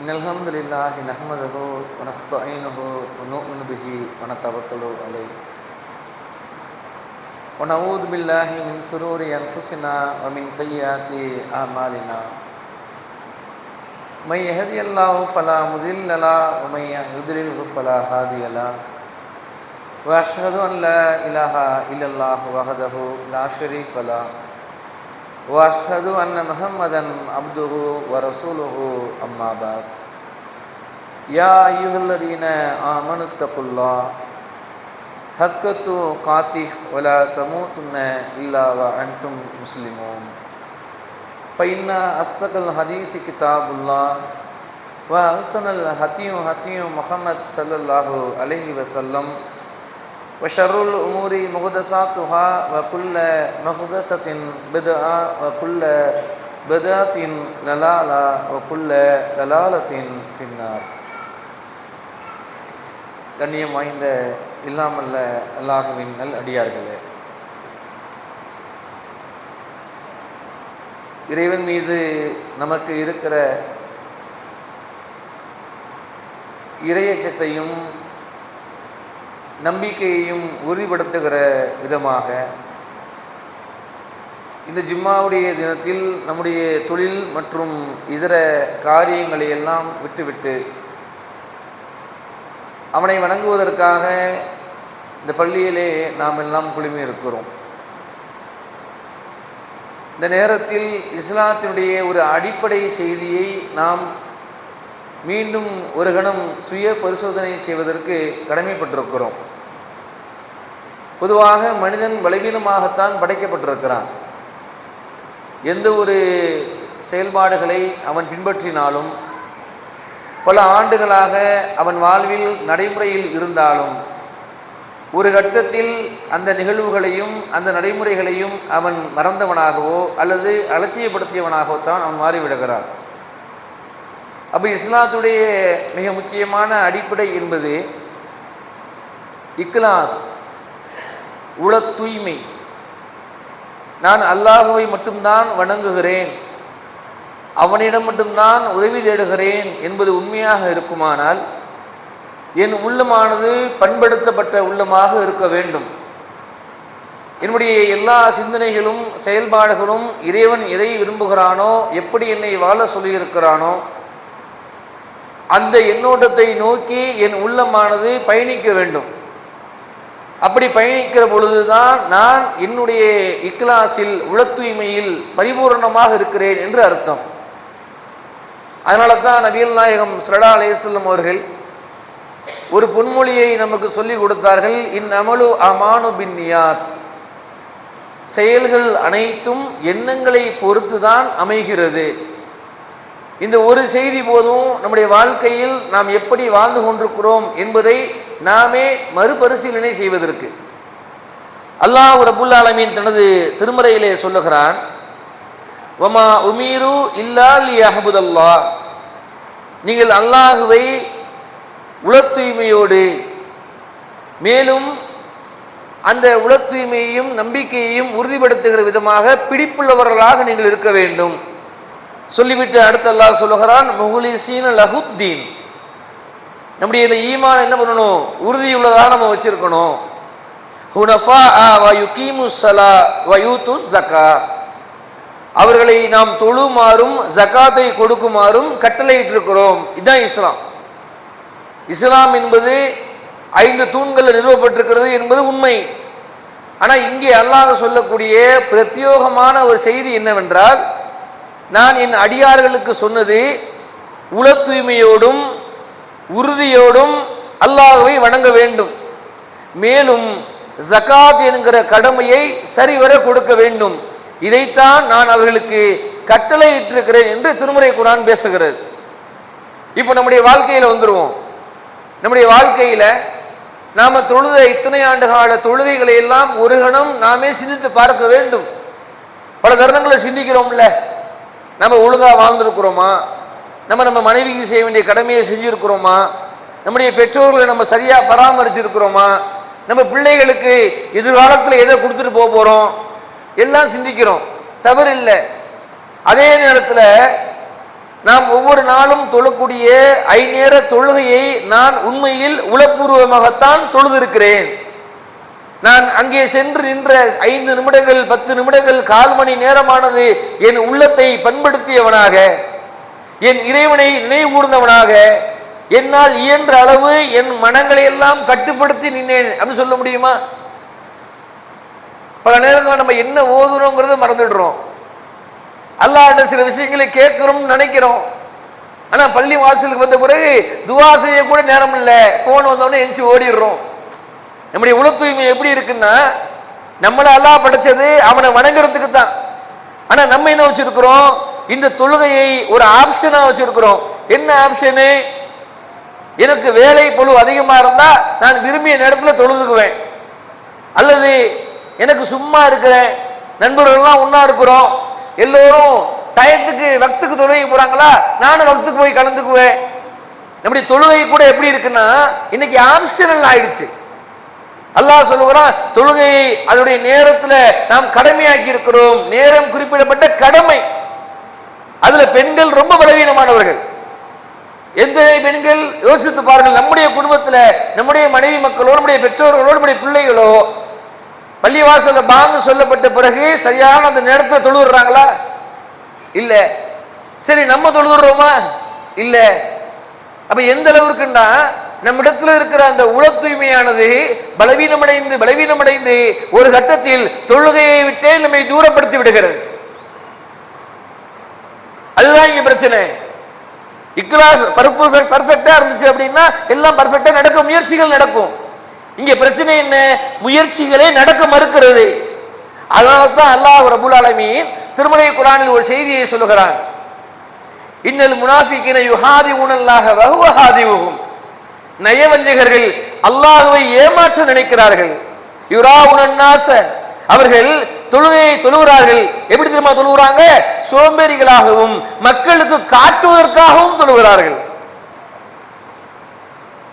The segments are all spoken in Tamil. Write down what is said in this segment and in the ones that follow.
إن الحمد لله نحمده ونستعينه ونؤمن به ونتوكل عليه ونعوذ بالله من شرور أنفسنا ومن سيئات أعمالنا من يهدي الله فلا مضل له ومن يضلل فلا هادي له وأشهد أن لا إله إلا الله وحده لا شريك له وأشهد أن محمدًا عبده ورسوله أما بعد يا أيها الذين آمنوا اتقوا الله حق تقاته ولا تموتن إلا وأنتم مسلمون فإن أصدق الحديث كتاب الله وأحسن الهدي هدي محمد صلى الله عليه وسلم وشر الأمور محدثاتها وكل محدثة بدعة وكل بدعة ضلالة وكل ضلالة في النار. கண்ணியம் வாய்ந்த இல்லாமல்ல அல்லாஹ்வின் நல் அடியார்களே, இறைவன் மீது நமக்கு இருக்கிற இறையச்சத்தையும் நம்பிக்கையையும் உறுதிப்படுத்துகிற விதமாக இந்த ஜும்மாவுடைய தினத்தில் நம்முடைய தொழில் மற்றும் இதர காரியங்களை எல்லாம் விட்டுவிட்டு அவனை வணங்குவதற்காக இந்த பள்ளியிலே நாம் எல்லாம் குழுமி இருக்கிறோம். இந்த நேரத்தில் இஸ்லாத்தினுடைய ஒரு அடிப்படை செய்தியை நாம் மீண்டும் ஒரு கணம் சுய பரிசோதனை செய்வதற்கு கடமைப்பட்டிருக்கிறோம். பொதுவாக மனிதன் பலவீனமாகத்தான் படைக்கப்பட்டிருக்கிறான். எந்த ஒரு செயல்பாடுகளை அவன் பின்பற்றினாலும், பல ஆண்டுகளாக அவன் வாழ்வில் நடைமுறையில் இருந்தாலும், ஒரு கட்டத்தில் அந்த நிகழ்வுகளையும் அந்த நடைமுறைகளையும் அவன் மறந்தவனாகவோ அல்லது அலட்சியப்படுத்தியவனாகவோ தான் அவன் மாறிவிடுகிறான். அப்போ இஸ்லாத்துடைய மிக முக்கியமான அடிப்படை என்பது இக்லாஸ், உள தூய்மை. நான் அல்லாஹுவை மட்டும்தான் வணங்குகிறேன், அவனிடம் மட்டும்தான் உதவி தேடுகிறேன் என்பது உண்மையாக இருக்குமானால் என் உள்ளமானது பண்படுத்தப்பட்ட உள்ளமாக இருக்க வேண்டும். என்னுடைய எல்லா சிந்தனைகளும் செயல்பாடுகளும் இறைவன் எதை விரும்புகிறானோ, எப்படி என்னை வாழ சொல்லியிருக்கிறானோ அந்த எண்ணோட்டத்தை நோக்கி என் உள்ளமானது பயணிக்க வேண்டும். அப்படி பயணிக்கிற பொழுதுதான் நான் என்னுடைய இக்லாஸில், உள தூய்மையில் பரிபூர்ணமாக இருக்கிறேன் என்று அர்த்தம். அதனால தான் நபிகள் நாயகம் ஸல்லல்லாஹு அலைஹி வஸல்லம் அவர்கள் ஒரு பொன்மொழியை நமக்கு சொல்லி கொடுத்தார்கள். இன் அமலு அமானு பின் நியாத், செயல்கள் அனைத்தும் எண்ணங்களை பொறுத்து தான் அமைகிறது. இந்த ஒரு செய்தி போதும் நம்முடைய வாழ்க்கையில் நாம் எப்படி வாழ்ந்து கொண்டிருக்கிறோம் என்பதை நாமே மறுபரிசீலனை செய்வதற்கு. அல்லாஹ் ரப்புல் ஆலமீன் தனது திருமறையிலே சொல்லுகிறான், வமா உமீரு இல்லா லியஹ்புதல்லாஹ், நீங்கள் அல்லாஹுவை உள தூய்மையோடு, மேலும் அந்த உள தூய்மையையும் நம்பிக்கையையும் உறுதிப்படுத்துகிற விதமாக பிடிப்புள்ளவர்களாக நீங்கள் இருக்க வேண்டும் சொல்லிவிட்டு அடுத்து அல்லாஹ் சொல்லுகிறான், முஹ்லிஸீன லஹுத்தீன், நம்முடைய இந்த ஈமான் என்ன பண்ணணும், உறுதியுள்ளதாக நம்ம வச்சிருக்கணும். ஹுனஃபா வ யுகீமுஸ் ஸலா வ யூத்துஸ் ஸகா, அவர்களை நாம் தொழுமாறும் ஜகாத்தை கொடுக்குமாறும் கட்டளையிட்டிருக்கிறோம். இதுதான் இஸ்லாம். இஸ்லாம் என்பது 5 தூண்கள் நிறுவப்பட்டிருக்கிறது என்பது உண்மை. ஆனால் இங்கே அல்லாஹ் சொல்லக்கூடிய பிரத்யோகமான ஒரு செய்தி என்னவென்றால், நான் என் அடியார்களுக்கு சொன்னது உள தூய்மையோடும் உறுதியோடும் அல்லாஹ்வை வணங்க வேண்டும், மேலும் ஜகாத் என்கிற கடமையை சரிவர கொடுக்க வேண்டும். இதைத்தான் நான் அவர்களுக்கு கட்டளையிட்டிருக்கிறேன் என்று திருமறை குர்ஆன் பேசுகிறது. இப்போ நம்முடைய வாழ்க்கையில் வந்துடுவோம். நம்முடைய வாழ்க்கையில் நாம் தொழுத இத்தனை ஆண்டு கால தொழுகைகளை எல்லாம் ஒரு கணம் நாமே சிந்தித்து பார்க்க வேண்டும். பல தருணங்களை சிந்திக்கிறோம்ல, நம்ம ஒழுங்காக வாழ்ந்திருக்கிறோமா, நம்ம மனைவிக்கு செய்ய வேண்டிய கடமையை செஞ்சுருக்கிறோமா, நம்முடைய பெற்றோர்களை நம்ம சரியாக பராமரிச்சிருக்கிறோமா, நம்ம பிள்ளைகளுக்கு எதிர்காலத்தில் எதை கொடுத்துட்டு போக போகிறோம் எல்லாம் சிந்திக்கிறோம், தவறு இல்லை. அதே நேரத்தில் நாம் ஒவ்வொரு நாளும் தொழக்கூடிய 5 நேர தொழுகையை நான் உண்மையில் உளப்பூர்வமாகத்தான் தொழுதிருக்கிறேன். நான் அங்கே சென்று நின்ற 5 நிமிடங்கள் 10 நிமிடங்கள் 1/4 மணி நேரமானது என் உள்ளத்தை பண்படுத்தியவனாக, என் இறைவனை நினைவுகூர்ந்தவனாக, என்னால் இயன்ற அளவு என் மனங்களை எல்லாம் கட்டுப்படுத்தி நின்றேன் அப்படின்னு சொல்ல முடியுமா? பல நேரங்களில் நம்ம என்ன ஓதுறோங்கிறத மறந்துடுறோம். அல்லாஹ்ட்ட சில விஷயங்களை கேட்கிறோம்னு நினைக்கிறோம். ஆனால் பள்ளி வாசலுக்கு வந்த பிறகு துவா செய்ய கூட நேரம் இல்லை, ஃபோன் வந்தோடனே எந்திச்சு ஓடிடுறோம். நம்முடைய உள தூய்மை எப்படி இருக்குன்னா, நம்மளை அல்லாஹ் படைச்சது அவனை வணங்குறதுக்கு தான். ஆனால் நம்ம என்ன வச்சிருக்கிறோம், இந்த தொழுகையை ஒரு ஆப்ஷனாக வச்சிருக்கிறோம். என்ன ஆப்ஷனு? எனக்கு வேலை பொழு அதிகமாக இருந்தால் நான் விரும்பிய நேரத்தில் தொழுதுக்குவேன், அல்லது எனக்கு சும்மா இருக்கிறேன், நண்பர்கள்லாம் ஒன்றா இருக்கிறோம், எல்லோரும் டயத்துக்கு வக்துக்கு தொழுகை போகிறாங்களா, நானும் வக்துக்கு போய் கலந்துக்குவேன். நம்முடைய தொழுகை கூட எப்படி இருக்குன்னா இன்னைக்கு ஆப்ஷனல் ஆயிடுச்சு. அல்லாஹ் சொல்லுகிறான், தொழுகையை அதனுடைய நேரத்தில் நாம் கடமையாக்கி இருக்கிறோம். நேரம் குறிப்பிடப்பட்ட கடமை. அதுல பெண்கள் ரொம்ப பலவீனமானவர்கள். எந்த பெண்கள் யோசித்து பாருங்கள், நம்முடைய குடும்பத்தில் நம்முடைய மனைவி மக்களோ, நம்முடைய பெற்றோர்களோ, நம்முடைய பிள்ளைகளோ பள்ளிவாசல பாங்கு சொல்லப்பட்ட பிறகு சரியான அந்த நேரத்தில் தொழுதுறாங்களா? இல்லை. சரி, நம்ம தொழுதுறோமா? இல்லை. அப்ப எந்த அளவுக்குன்னா நம்மிடத்தில் இருக்கிற அந்த உள தூய்மையானது பலவீனமடைந்து ஒரு கட்டத்தில் தொழுகையை விட்டே நம்மை தூரப்படுத்தி விடுகிறது. அதுதான் இங்க பிரச்சனை. இக்லாஸ் பர்ஃபெக்டா இருந்துச்சு அப்படின்னா எல்லாம் பர்ஃபெக்டா நடக்கும், முயற்சிகள் நடக்கும். இங்க பிரச்சனை என்ன? முயற்சிகளே நடக்க மறுக்கிறது. அதனால தான் அல்லாஹ் ரப்புல் ஆலமீன் திருமறை குர்ஆனில் ஒரு செய்தியை சொல்லுகிறான், இன்னல் முனாஃபிகீன யுஹாதிஊனல்லாஹ வ ஹுவ ஹாதிவுஹும், நயவஞ்சகர்கள் அல்லாஹ்வை ஏமாற்ற நினைக்கிறார்கள். யுராவுனன் நாஸ, அவர்கள் தொழுகையை தொழுகிறார்கள். எப்படி தெரியுமா தொழுகிறாங்க? சோம்பேறிகளாகவும் மக்களுக்கு காட்டுவதற்காகவும் தொழுகிறார்கள்.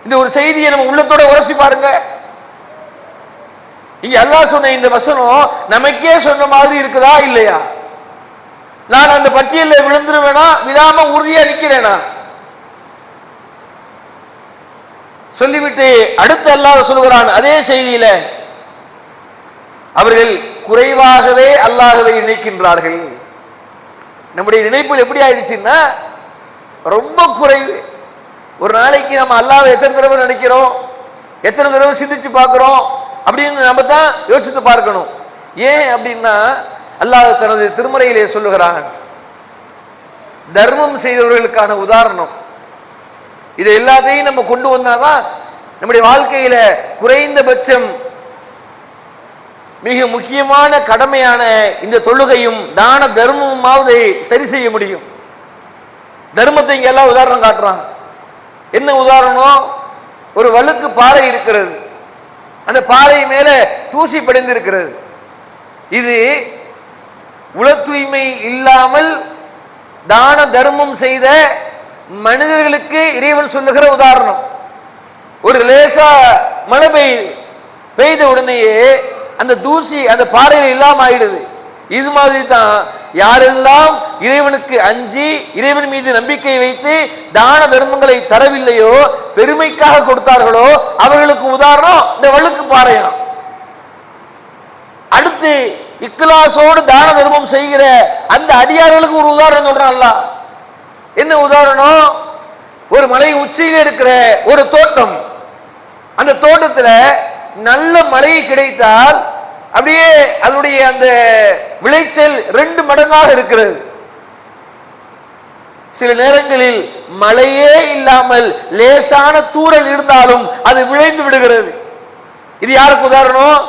இந்த ஒரு செய்தியை நம்ம உள்ளத்தோட உரசி பாருங்க. இங்க அல்லாஹ் சொன்ன இந்த வசனம் நமக்கே சொன்ன மாதிரி இருக்குதா இல்லையா? நான் அந்த பட்டியலில் விழுந்துருவேனா, விழாம உறுதியா நிக்கிறேனா? சொல்லிவிட்டு அடுத்து அல்லாஹ் சொல்கிறான் அதே செய்தியில, அவர்கள் குறைவாகவே அல்லாஹ்வை நினைக்கின்றார்கள். நம்முடைய நினைப்பு எப்படி ஆயிடுச்சுன்னா ரொம்ப குறைவு. ஒரு நாளைக்கு நம்ம அல்லாஹ்வை எத்தனை தடவை நினைக்கிறோம், எத்தனை தடவை சிந்திச்சு பார்க்கிறோம் அப்படின்னு நம்ம தான் யோசித்து பார்க்கணும். ஏன் அப்படின்னா அல்லாஹ் தனது திருமறையிலே சொல்லுகிறான், தர்மம் செய்தவர்களுக்கான உதாரணம். இது எல்லாத்தையும் நம்ம கொண்டு வந்தாதான் நம்முடைய வாழ்க்கையில குறைந்தபட்சம் மிக முக்கியமான கடமையான இந்த தொழுகையும் தான தர்மமாவது சரி செய்ய முடியும். தர்மத்தை இங்க எல்லாம் உதாரணம் காட்டுறான். என்ன உதாரணம்? ஒரு வழுக்கு பாறை இருக்கிறது, அந்த பாறை மேல தூசி படிந்து இருக்கிறது. இது உள தூய்மை இல்லாமல் தான தர்மம் செய்த மனிதர்களுக்கு இறைவன் சொல்லுகிற உதாரணம். ஒரு லேசா மழை பெய்த உடனேயே அந்த தூசி அந்த பாறையில் இல்லாம ஆயிடுது. இது மாதிரி தான் யாரெல்லாம் இறைவனுக்கு அஞ்சி இறைவன் மீது நம்பிக்கை வைத்து தான தர்மங்களை தரவில்லையோ, பெருமைக்காக கொடுத்தார்களோ, அவர்களுக்கு உதாரணம் இந்த வழுக்கு பாறையாம். அடுத்து இக்லாசோடு தான தர்மம் செய்கிற அந்த அடியார்களுக்கு ஒரு உதாரணம் சொல்றான் அல்லாஹ். என்ன உதாரணம்? ஒரு மலை உச்சியில் இருக்கிற ஒரு தோட்டம், அந்த தோட்டத்துல நல்ல மழை கிடைத்தால் அப்படியே அதனுடைய அந்த விளைச்சல் 2 மடங்காக இருக்கிறது. சில நேரங்களில் மழையே இல்லாமல் லேசான தூறல் இருந்தாலும் அது விளைந்து விடுகிறது. இது யாருக்கு உதாரணம்?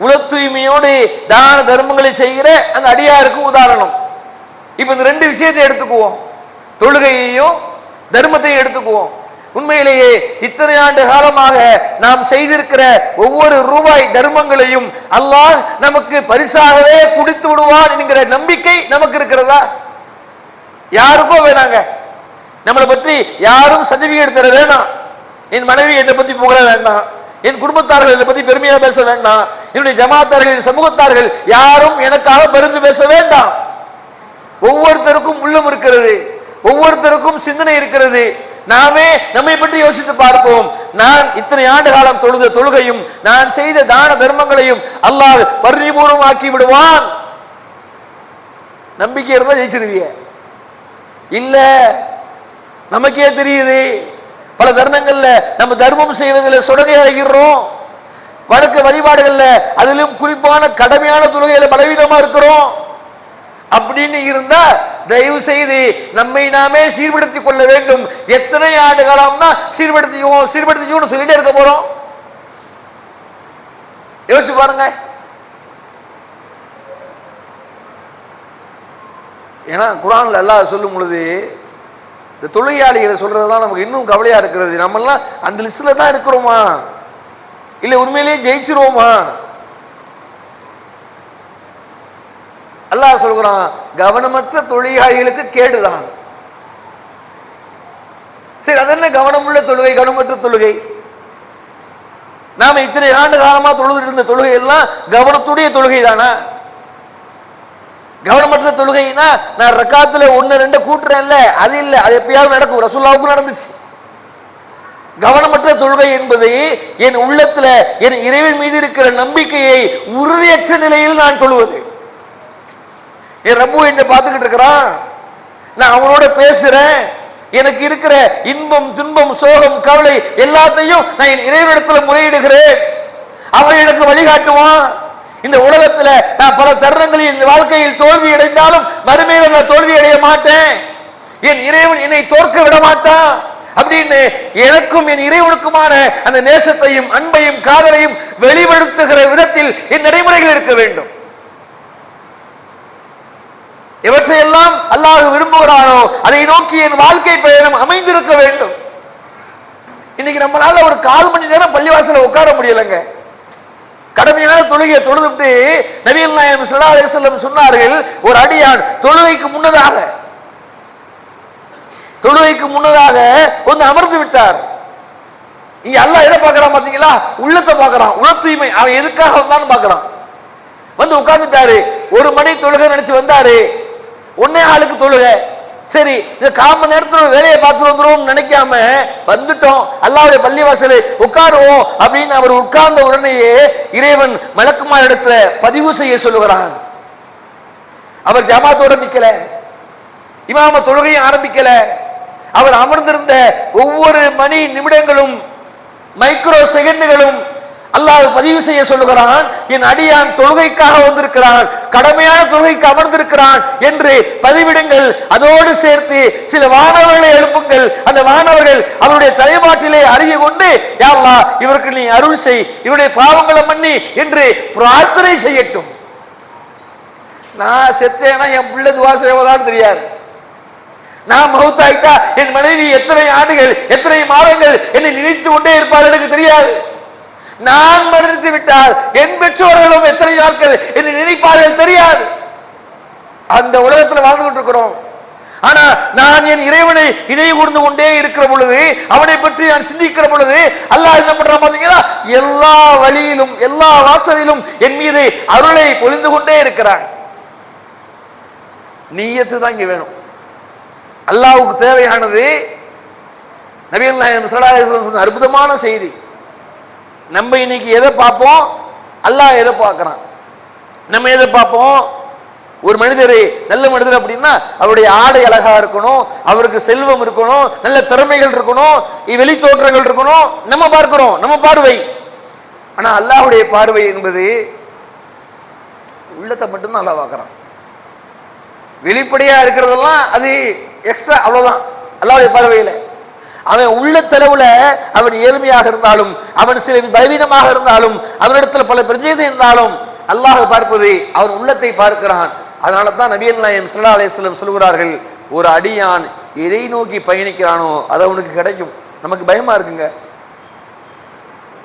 உள தூய்மையோடு தான தர்மங்களை செய்கிற அந்த அடியாருக்கு உதாரணம். இப்ப இந்த 2 விஷயத்தை எடுத்துக்குவோம், தொழுகையையும் தர்மத்தையும் எடுத்துக்குவோம். உண்மையிலேயே இத்தனை ஆண்டு காலமாக நாம் செய்திருக்கிற ஒவ்வொரு ரூபாய் தர்மங்களையும் அல்லாஹ் நமக்கு பரிசாகவே குடித்து விடுவான் என்கிற நம்பிக்கை நமக்கு இருக்கிறதா? யாருக்கோ வேணாங்க, நம்மளை பற்றி யாரும் சர்டிபிகேட் தர வேணாம். என் மனைவி என்னை பத்தி புகழ வேண்டாம், என் குடும்பத்தார்கள் என்னை பத்தி பெருமையாக பேச வேண்டாம், என்னுடைய ஜமாத்தார்கள் என் சமூகத்தார்கள் யாரும் எனக்காக பரிந்து பேச வேண்டாம். ஒவ்வொருத்தருக்கும் உள்ளம் இருக்கிறது, ஒவ்வொருத்தருக்கும் சிந்தனை இருக்கிறது. நாமே நம்மை பற்றி யோசித்து பார்ப்போம். நான் இத்தனை ஆண்டு காலம் தொழுத தொழுகையும் நான் செய்த தான தர்மங்களையும் அல்லாஹ் பரிபூர்ணமாக்கி விடுவான். நம்பிக்கை இருந்தா ஜெயிச்சிருவீங்க. இல்ல, நமக்கே தெரியுது பல தருணங்கள்ல நம்ம தர்மம் செய்வதில் சுடங்கை அடைகிறோம், வழக்க வழிபாடுகள்ல அதிலும் குறிப்பான கடமையான தொழுகையில பலவீனமா இருக்கிறோம். அப்படின்னு இருந்தா தயவு செய்து நம்மை நாமே சீர்படுத்திக் கொள்ள வேண்டும். எத்தனை ஆண்டு காலம்னா சீர்படுத்திக்குவோம் சொல்லிட்டே இருக்க போறோம்? யோசிச்சு பாருங்க. ஏன்னா குர்ஆன்ல அல்லாஹ் சொல்லும் பொழுது இந்த தொழுகையாளிகளை சொல்றதுதான் நமக்கு இன்னும் கவலையா இருக்கிறது. நம்ம எல்லாம் அந்த லிஸ்ட்ல தான் இருக்கிறோமா, இல்ல உண்மையிலேயே ஜெயிச்சிருவோமா? அல்லாஹ் சொல்கிறான், கவனமற்ற தொழுகையாளிகளுக்கு கேடுதான். சரி, அது என்ன கவனமுள்ள தொழுகை, கவனமற்ற தொழுகை? நாம இத்தனை ஆண்டு காலமா தொழுது இருந்த தொழுகை எல்லாம் கவனத்துடைய தொழுகை தானா? கவனமற்ற தொழுகைனா நான் ரக்காத்துல 1-2 கூட்டுறேன்ல, அது இல்ல, அது எப்பயாவது நடக்கும், ரசூலுல்லாஹ்வுக்கு நடந்துச்சு. கவனமற்ற தொழுகை என்பது என் உள்ளத்துல என் இறைவன் மீது இருக்கிற நம்பிக்கையை உறுதியற்ற நிலையில் நான் தொழுவது. என் ரப்பு என்னை பார்த்துக்கிட்டு இருக்கிறான், நான் அவனோட பேசுறேன், எனக்கு இருக்கிற இன்பம் துன்பம் சோகம் கவலை எல்லாத்தையும் நான் என் இறைவனிடத்துல முறையிடுகிறேன், அவன் எனக்கு வழிகாட்டுவான். இந்த உலகத்துல நான் பல தருணங்களில் வாழ்க்கையில் தோல்வி அடைந்தாலும் மறுமையில நான் தோல்வி அடைய மாட்டேன், என் இறைவன் என்னை தோற்க விட மாட்டான் அப்படின்னு எனக்கும் என் இறைவனுக்குமான அந்த நேசத்தையும் அன்பையும் காதலையும் வெளிப்படுத்துகிற விதத்தில் என் நடைமுறைகள் இருக்க வேண்டும். எவற்றையெல்லாம் அல்லாஹ் விரும்புகிறானோ அதை நோக்கி என் வாழ்க்கை பயணம் அமைந்திருக்க வேண்டும். இன்னைக்கு நம்மளால ஒரு 1/4 மணி நேரம் பள்ளிவாசல உட்கார முடியலங்க. கடமையான தொழுகையை தொழுதுட்டு நபிகள் நாயகம் ஸல்லல்லாஹு அலைஹி வஸல்லம் சொன்னார்கள், ஒரு அடியான் தொழுகைக்கு முன்னதாக வந்து அமர்ந்து விட்டார். இங்க அல்லாஹ் எதை பார்க்கறான் பாத்தீங்களா? உள்ளத்தை பார்க்கறான், உள தூய்மை. அவன் எதுக்காக வந்தான்னு பார்க்கறான். வந்து உட்கார்ந்துட்டாரு, 1 மணி தொழுகை நினைச்சு வந்தாரு, 1:15 தொழுகை. சரி, இந்த 1/4 மணி நேரத்துல வேலையை பார்த்துட்டு வந்துரும் நினைக்காம வந்துட்டோம், அல்லாஹ்வுடைய பள்ளிவாசலை உட்காருவோம் அப்படின்னு அவர் உட்கார்ந்த உடனேயே இறைவன் மலக்குமார் இடத்துல பதிவு செய்ய சொல்லுகிறான். அவர் ஜமாத்தோட நிக்கல, இமாம தொழுகையை ஆரம்பிக்கல. அவர் அமர்ந்திருந்த ஒவ்வொரு மணி நிமிடங்களும் மைக்ரோ செகண்டுகளும் அல்லாஹ் பதிவு செய்ய சொல்லுகிறான். என் அடியான் தொழுகைக்காக வந்திருக்கிறான், கடமையான தொழுகைக்கு அமர்ந்திருக்கிறான் என்று பதிவிடுங்கள். அதோடு சேர்த்து சில வானவர்களை எழுப்புங்கள். அந்த வானவர்கள் அவருடைய தலைமாட்டிலே அறிய கொண்டு, யா அல்லாஹ் இவருக்கு நீ அருள் செய், இவருடைய பாவங்களை மன்னி என்று பிரார்த்தனை செய்யட்டும். நான் செத்தேனா என் பிள்ளை துவா செய்வதான்னு தெரியாது. நான் மௌத்தாயிட்டா என் மனைவி எத்தனை ஆண்டுகள் எத்தனை மாதங்கள் என்னை நினைத்து கொண்டே இருப்பார் எனக்கு தெரியாது. நான் மரணித்து விட்டால் என் பெற்றோர்களும் எத்தனை நாட்கள் என்னை நினைப்பார்கள் தெரியாது. அந்த உலகத்தில் வாழ்ந்து கொண்டிருக்கிறோம். ஆனா நான் என் இறைவனை இணை கூர்ந்து கொண்டே இருக்கிற பொழுது, அவனை பற்றி நான் சிந்திக்கிற பொழுது அல்லாஹ் என்ன பண்றான் பாத்தீங்களா? எல்லா வழியிலும் எல்லா வாசலிலும் என் மீது அருளை பொழிந்து கொண்டே இருக்கிறான். நிய்யத்து தான் இங்க வேணும். அல்லாஹ்வுக்கு தேவையானது நபிகள் நாயகம் ஸல்லல்லாஹு அலைஹி வஸல்லம் சொன்ன அற்புதமான செய்தி. நம்ம இன்னைக்கு எதை பார்ப்போம்? அல்லாஹ் எதை பார்க்கறான்? நம்ம எதை பார்ப்போம்? ஒரு மனிதர் நல்ல மனிதர் அப்படின்னா அவருடைய ஆடை அழகா இருக்கணும், அவருக்கு செல்வம் இருக்கணும், நல்ல திறமைகள் இருக்கணும், வெளி தோற்றங்கள் இருக்கணும், நம்ம பார்க்கிறோம், நம்ம பார்வை. ஆனா அல்லாஹ்வுடைய பார்வை என்பது உள்ளத்தை மட்டும்தான் அல்லாஹ் பார்க்கறான். வெளிப்படையா இருக்கிறதெல்லாம் அது எக்ஸ்ட்ரா, அவ்வளவுதான் அல்லாஹ்வுடைய பார்வையில. அவன் உள்ள தெளவுல அவன் ஏழ்மையாக இருந்தாலும், அவன் சில பலவீனமாக இருந்தாலும், அவனிடத்தில் பல பிரச்சனை இருந்தாலும் அல்லாஹ் பார்ப்பது அவன் உள்ளத்தை பார்க்கிறான். அதனால தான் நபிகள் நாயகம் ஸல்லல்லாஹு அலைஹி வஸல்லம் சொல்கிறார்கள், ஒரு அடியான் எதை நோக்கி பயணிக்கிறானோ அது அவனுக்கு கிடைக்கும். நமக்கு பயமா இருக்குங்க.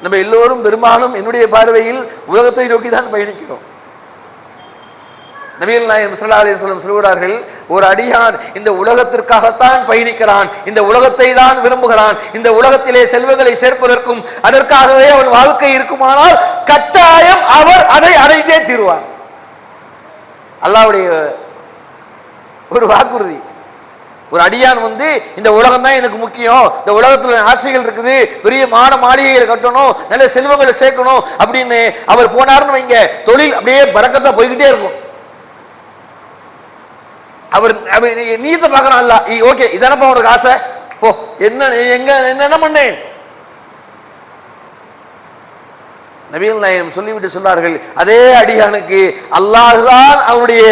நம்ம எல்லோரும் பெரும்பாலும் என்னுடைய பார்வையில் உலகத்தை நோக்கி தான் பயணிக்கிறோம். நபிகள் நாயகம் ஸல்லல்லாஹு அலைஹி வஸல்லம் சொல்கிறார்கள், ஒரு அடியான் இந்த உலகத்திற்காகத்தான் பயணிக்கிறான், இந்த உலகத்தை தான் விரும்புகிறான், இந்த உலகத்திலே செல்வங்களை சேர்ப்பதற்கும் அதற்காகவே அவன் வாழ்க்கை இருக்குமானால் கட்டாயம் அவர் அதை அடைந்தே தீருவார். அல்லாஹ்வுடைய ஒரு வாக்குறுதி. ஒரு அடியான் வந்து இந்த உலகம் தான் எனக்கு முக்கியம், இந்த உலகத்துல ஆசைகள் இருக்குது, பெரிய மாளிகைகளை கட்டணும், நல்ல செல்வங்களை சேர்க்கணும் அப்படின்னு அவர் போனார்னு வைங்க, தொழில் அப்படியே பரக்கத்தா போய்கிட்டே இருக்கும். அவர் நீத்த பார்க்கறான். அல்ல ஓகே, இதானப்பா உனக்கு ஆசை, போ, என்ன பண்ணேன்? நபிகள் நாயகம் சொல்லிவிட்டு சொன்னார்கள், அதே அடியானுக்கு அல்லாஹ்தான் அவருடைய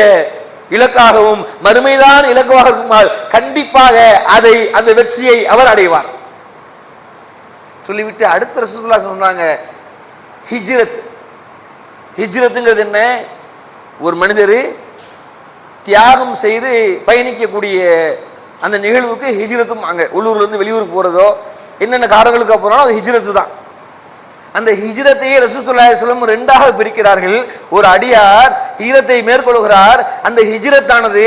இலக்காகவும் மறுமைதான் இலக்காக இருக்குமால் கண்டிப்பாக அந்த வெற்றியை அவர் அடைவார் சொல்லிவிட்டு அடுத்த ரசூலுல்லாஹ் சொன்னாங்க, ஹிஜ்ரத்துங்கிறது என்ன? ஒரு மனிதர் தியாகம் செய்து பயணிக்கக்கூடிய அந்த நிகழ்வுக்கு ஹிஜ்ரத்தும். அங்கே உள்ளூர்ல இருந்து வெளியூருக்கு போறதோ என்னென்ன காரணங்களுக்கு போறோம் அது ஹிஜ்ரத்து தான். அந்த ஹிஜ்ரத்தையே ரசூலுல்லாஹி ஸல்லல்லாஹு அலைஹி வஸல்லம் 2ஆக பிரிக்கிறார்கள். ஒரு அடியார் ஹிஜ்ரத்தை மேற்கொள்கிறார், அந்த ஹிஜ்ரத்தானது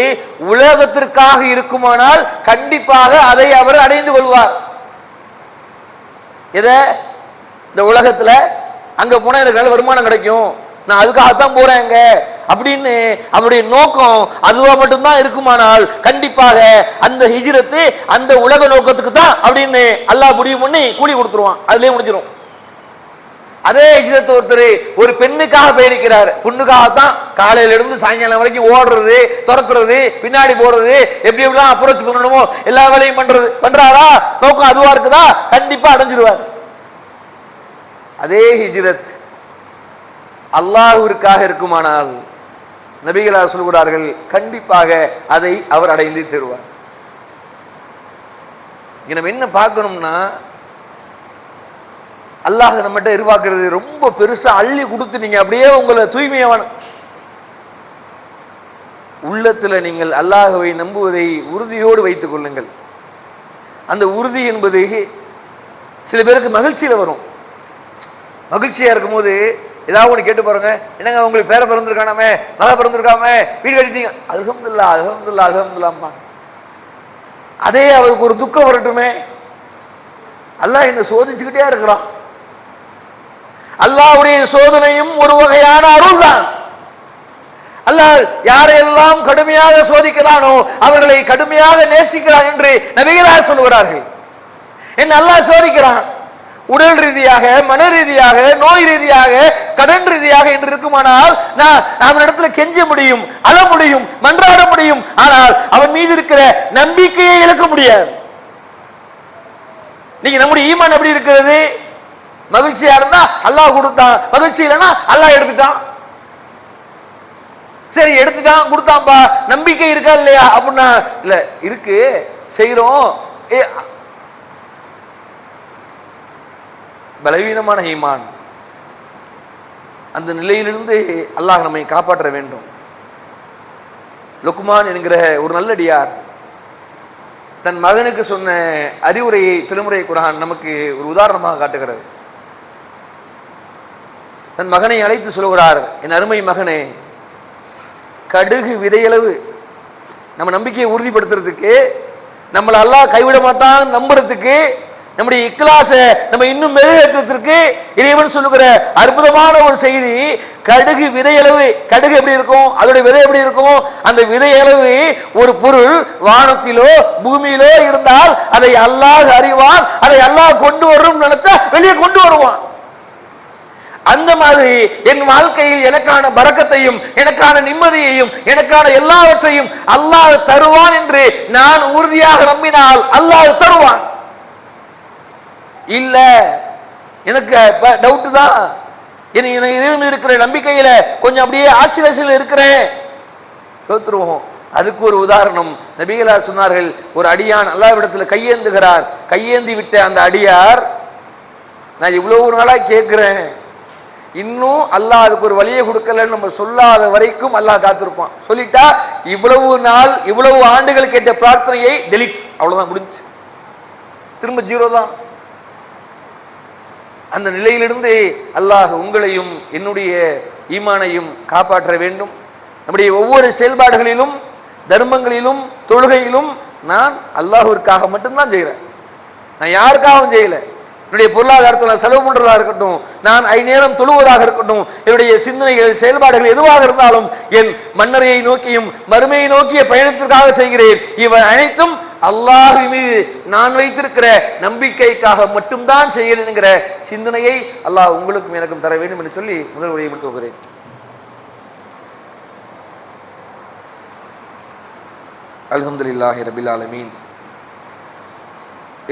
உலகத்திற்காக இருக்குமானால் கண்டிப்பாக அதை அவர் அடைந்து கொள்வார். எதை? இந்த உலகத்துல அங்க போனா எனக்கு நல்ல வருமானம் கிடைக்கும், நான் அதுக்காகத்தான் போறேங்க அப்படின்னு அவருடைய நோக்கம் அதுவா மட்டும்தான் இருக்குமானால் கண்டிப்பாக அந்த ஹிஜ்ரத்து அந்த உலக நோக்கத்துக்கு தான் அப்படின்னு அல்லாஹ் முடிவு பண்ணி கூலி கொடுத்துருவான், அதுலயே முடிஞ்சிடும். அதே ஹிஜ்ரத் ஒருத்தர் ஒரு பெண்ணுக்காக பயணிக்கிறார், பொண்ணுக்காகத்தான் காலையில இருந்து சாயங்காலம் வரைக்கும் ஓடுறது, துரத்துறது, பின்னாடி போறது, எப்படி எப்படிலாம் அப்ரோச் பண்ணணுமோ எல்லா வேலையும் பண்றாரா, நோக்கம் அதுவா இருக்குதா, கண்டிப்பா அடைஞ்சிருவார். அதே ஹிஜ்ரத் அல்லாஹ்விற்காக இருக்குமானால் நபிகளார் சொல்கிறார்கள் கண்டிப்பாக அதை அவர் அடைந்து தருவார். நம்ம என்ன பார்க்கணும்னா, அல்லாஹ் நம்மகிட்ட எதிர்பார்க்கிறது ரொம்ப பெருசா அள்ளி கொடுத்து நீங்க அப்படியே உங்களை தூய்மையான உள்ளத்துல நீங்கள் அல்லாஹ்வை நம்புவதை உறுதியோடு வைத்துக் கொள்ளுங்கள். அந்த உறுதி என்பது சில பேருக்கு மகிழ்ச்சியில வரும். மகிழ்ச்சியா இருக்கும்போது ஏதாவது ஒன்று கேட்டு பாருங்க, என்னங்க உங்களுக்கு பேர பிறந்திருக்கானாமே, மக பிறந்திருக்காமே, வீடு கட்டிட்டீங்க, அல்ஹம்துலில்லாஹ் அல்ஹம்துலில்லாஹ் அல்ஹம்துலில்லாஹ். அதே அவருக்கு ஒரு துக்கம் வரட்டுமே, அல்லாஹ் என்ன சோதிச்சுக்கிட்டே இருக்கிறான். அல்லாஹ்வுடைய சோதனையும் ஒரு வகையான அருள் தான். அல்லாஹ் யாரையெல்லாம் கடுமையாக சோதிக்கிறானோ அவர்களை கடுமையாக நேசிக்கிறான் என்று நபிகளார் சொல்லுகிறார்கள். என்ன அல்லாஹ் சோதிக்கிறான்? உடல் ரீதியாக, மன ரீதியாக, நோய் ரீதியாக, கடன் ரீதியாக என்று இருக்குமானால் நான் அவனிடத்துல கெஞ்ச முடியும், அழ முடியும், மன்றாட முடியும். ஆனால் அவன் மீது இருக்கிற நம்பிக்கையை இழக்க முடியாது. நீங்க நம்முடைய ஈமான் எப்படி இருக்கிறது? மகிழ்ச்சியா இருந்தா அல்லாஹ் கொடுத்தான், மகிழ்ச்சி இல்லைன்னா அல்லாஹ் எடுத்துட்டான். சரி எடுத்துட்டான் கொடுத்தான்பா, நம்பிக்கை இருக்கா இல்லையா அப்படின்னா இல்ல இருக்கு, செய்யறோம். பலவீனமான ஈமான். அந்த நிலையிலிருந்து அல்லாஹ் நம்மை காப்பாற்ற வேண்டும். லுக்மான் என்கிற ஒரு நல்லடியார் தன் மகனுக்கு சொன்ன அறிவுரையை திருமுறை குர்ஆன் நமக்கு ஒரு உதாரணமாக காட்டுகிறது. தன் மகனை அழைத்து சொல்கிறார், என் அருமை மகனே, கடுகு விதையளவு நம்ம நம்பிக்கையை உறுதிப்படுத்துறதுக்கு, நம்மளை அல்லாஹ் கைவிட மாட்டான் நம்புறதுக்கு, நம்முடைய இக்லாஸை நம்ம இன்னும் மெருகேற்றத்திற்கு இறைவன் சொல்லுகிற அற்புதமான ஒரு செய்தி. கடுகு விதையளவு, கடுகு எப்படி இருக்கும், அதோடைய விதை எப்படி இருக்கும்? அந்த விதையளவு ஒரு பொருள் வானத்திலோ பூமியிலோ இருந்தால் அதை அல்லாஹ் அறிவான், அதை அல்லாஹ் கொண்டு வரும் நினைச்சா வெளியே கொண்டு வருவான். அந்த மாதிரி என் வாழ்க்கையில் எனக்கான பரக்கத்தையும் எனக்கான நிம்மதியையும் எனக்கான எல்லாவற்றையும் அல்லாஹ் தருவான் என்று நான் உறுதியாக நம்பினால் அல்லாஹ் தருவான். இல்ல எனக்கு டவுட் தான், எனக்கு இருக்கிற நம்பிக்கையில கொஞ்சம் அப்படியே ஆசிரியர் இருக்கிறேன், தோத்துருவோம். அதுக்கு ஒரு உதாரணம் நபிகளார் சொன்னார்கள். ஒரு அடியான் அல்லாஹ்விடத்தில் கையேந்துகிறார். கையேந்தி விட்ட அந்த அடியார், நான் இவ்வளவு நாளா கேட்கிறேன், இன்னும் அல்லாஹ் அதுக்கு ஒரு வழியை கொடுக்கலன்னு நம்ம சொல்லாத வரைக்கும் அல்லாஹ் காத்திருப்பான். சொல்லிட்டா இவ்வளவு நாள் இவ்வளவு ஆண்டுகள் கேட்ட பிரார்த்தனையை டெலிட், அவ்வளவுதான், முடிஞ்சு, திரும்ப ஜீரோ தான். அந்த நிலையிலிருந்து அல்லாஹ் உங்களையும் என்னுடைய ஈமானையும் காப்பாற்ற வேண்டும். நம்முடைய ஒவ்வொரு செயல்பாடுகளிலும், தர்மங்களிலும், தொழுகையிலும் நான் அல்லாஹ்விற்காக மட்டும்தான் செய்கிறேன், நான் யாருக்காகவும் செய்யல. என்னுடைய பொருளாதாரத்தில் நான் செலவு பண்றதா இருக்கட்டும், நான் நேரம் தொழுவதாக இருக்கட்டும், என்னுடைய சிந்தனைகள் செயல்பாடுகள் எதுவாக இருந்தாலும் என் மன்னரையை நோக்கியும் மறுமையை நோக்கிய பயணத்திற்காக செய்கிறேன். இவை அனைத்தும் அல்லாஹ் மீது நான் வைத்திருக்கிற நம்பிக்கைக்காக மட்டும்தான் செய்கிறேன் என்கிற சிந்தனையை அல்லாஹ் உங்களுக்கும் எனக்கும் தர வேண்டும் என்று சொல்லி முதல் உரையை துவங்குகிறேன். அல்ஹம்துலில்லாஹி ரபில் ஆலமீன்.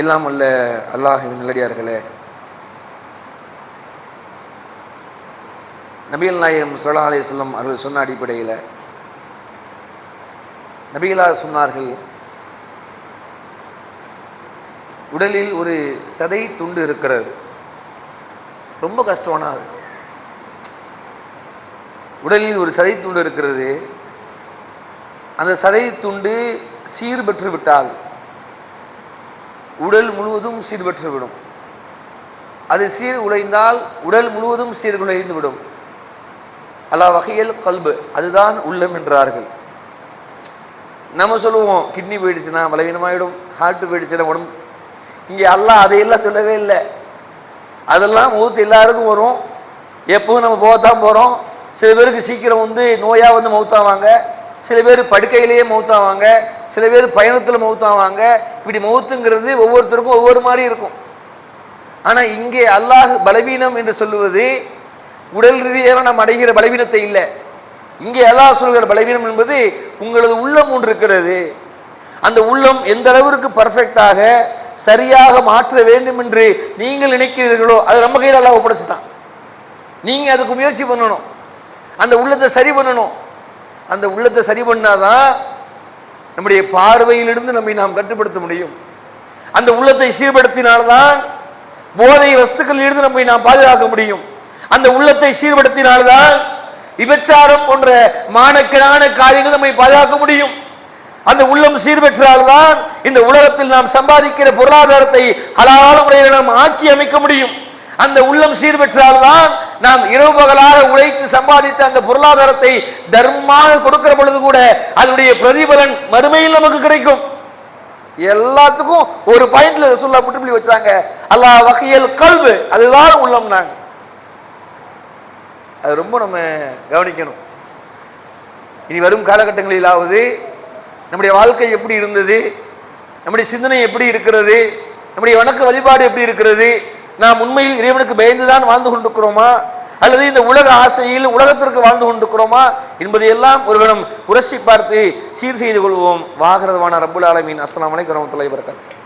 எல்லாம் அல்ல அல்லாஹ்வின் நல்லடியார்களே, நபிகள் நாயகம் ஸல்லல்லாஹு அலைஹி வஸல்லம் அவர்கள் சொன்ன அடிப்படையில் நபிகளார் சொன்னார்கள், உடலில் ஒரு சதை துண்டு இருக்கிறது, ரொம்ப கஷ்டமானது. உடலில் ஒரு சதை துண்டு இருக்கிறது, அந்த சதை துண்டு சீர்பெற்று விட்டால் உடல் முழுவதும் சீர்பெற்று விடும். அது சீர் உழைந்தால் உடல் முழுவதும் சீர்குலைந்து விடும். அலா வகையில் கல்பு, அதுதான் உள்ளம் என்றார்கள். நம்ம சொல்லுவோம் கிட்னி போயிடுச்சுன்னா பலவீனமாயிடும், ஹார்ட் போயிடுச்சுன்னா உடம்பு. இங்கே அல்லாஹ் அதையெல்லாம் சொல்லவே இல்லை. அதெல்லாம் மௌத்து எல்லாருக்கும் வரும், எப்பவும் நம்ம போகத்தான் போகிறோம். சில பேருக்கு சீக்கிரம் நோயாக மௌத்தாவாங்க, சில பேர் படுக்கையிலேயே மௌத்தாவாங்க, சில பேர் பயணத்தில் மௌத்தாவாங்க. இப்படி மௌத்துங்கிறது ஒவ்வொருத்தருக்கும் ஒவ்வொரு மாதிரி இருக்கும். ஆனால் இங்கே அல்லாஹ் பலவீனம் என்று சொல்லுவது உடல் ரீதியாக நாம் அடைகிற பலவீனத்தை இல்லை. இங்கே அல்லாஹ் சொல்கிற பலவீனம் என்பது உங்களது உள்ளம் ஒன்று இருக்கிறது. அந்த உள்ளம் எந்த அளவிற்கு பர்ஃபெக்டாக சரியாக மாற்ற வேண்டும் என்று நீங்கள் நினைக்கிறீர்களோ அது நம்ம கையில் அல்லாஹ் ஒப்படைச்சுட்டான். நீங்கள் அதுக்கு முயற்சி பண்ணணும், அந்த உள்ளத்தை சரி பண்ணணும். அந்த உள்ளத்தை சரி பண்ணாதான் நம்முடைய பார்வையிலிருந்து நம்மை நாம் கட்டுப்படுத்த முடியும். அந்த உள்ளத்தை சீர்படுத்தினால்தான் போதை வஸ்துக்களிலிருந்து நம்மை நாம் பாதுகாக்க முடியும். அந்த உள்ளத்தை சீர்படுத்தினால்தான் விபச்சாரம் போன்ற மானக்கேடான காரியங்கள் நம்மை பாதுகாக்க முடியும். அந்த உள்ளம் சீர்பெற்றால்தான் இந்த உலகத்தில் நாம் சம்பாதிக்கிற பொருளாதாரத்தை ஹலால் முறையில் நாம் ஆக்கி அமைக்க முடியும். அந்த உள்ளம் சீர்பெற்றால்தான் நாம் இரவு பகலாக உழைத்து சம்பாதித்த அந்த பொருளாதாரத்தை தர்மமாக கொடுக்கிற பொழுது கூட அதனுடைய பிரதிபலன் மறுமையில் நமக்கு கிடைக்கும். எல்லாத்துக்கும் ஒரு பாயிண்ட்ல ரசூலுல்லாஹ் முற்றுப்புள்ளி வச்சாங்க. அல்லாஹ் வஹியல் கல்பு, அதுதான் உள்ளம். நாங்க அது ரொம்ப நம்ம கவனிக்கணும். இனி வரும் காலகட்டங்களிலாவது நம்முடைய வாழ்க்கை எப்படி இருந்தது, நம்முடைய சிந்தனை எப்படி இருக்கிறது, நம்முடைய வணக்க வழிபாடு எப்படி இருக்கிறது, நாம் உண்மையில் இறைவனுக்கு பயந்துதான் வாழ்ந்து கொண்டிருக்கிறோமா அல்லது இந்த உலக ஆசையில் உலகத்திற்கு வாழ்ந்து கொண்டிருக்கிறோமா என்பதையெல்லாம் ஒரு கணம் உரசி பார்த்து சீர் செய்து கொள்வோம். வாகரதமான ரப்புல் ஆலமீன். அஸ்ஸலாமு அலைக்கும் வரஹ்மத்துல்லாஹி வபரகாத்துஹு.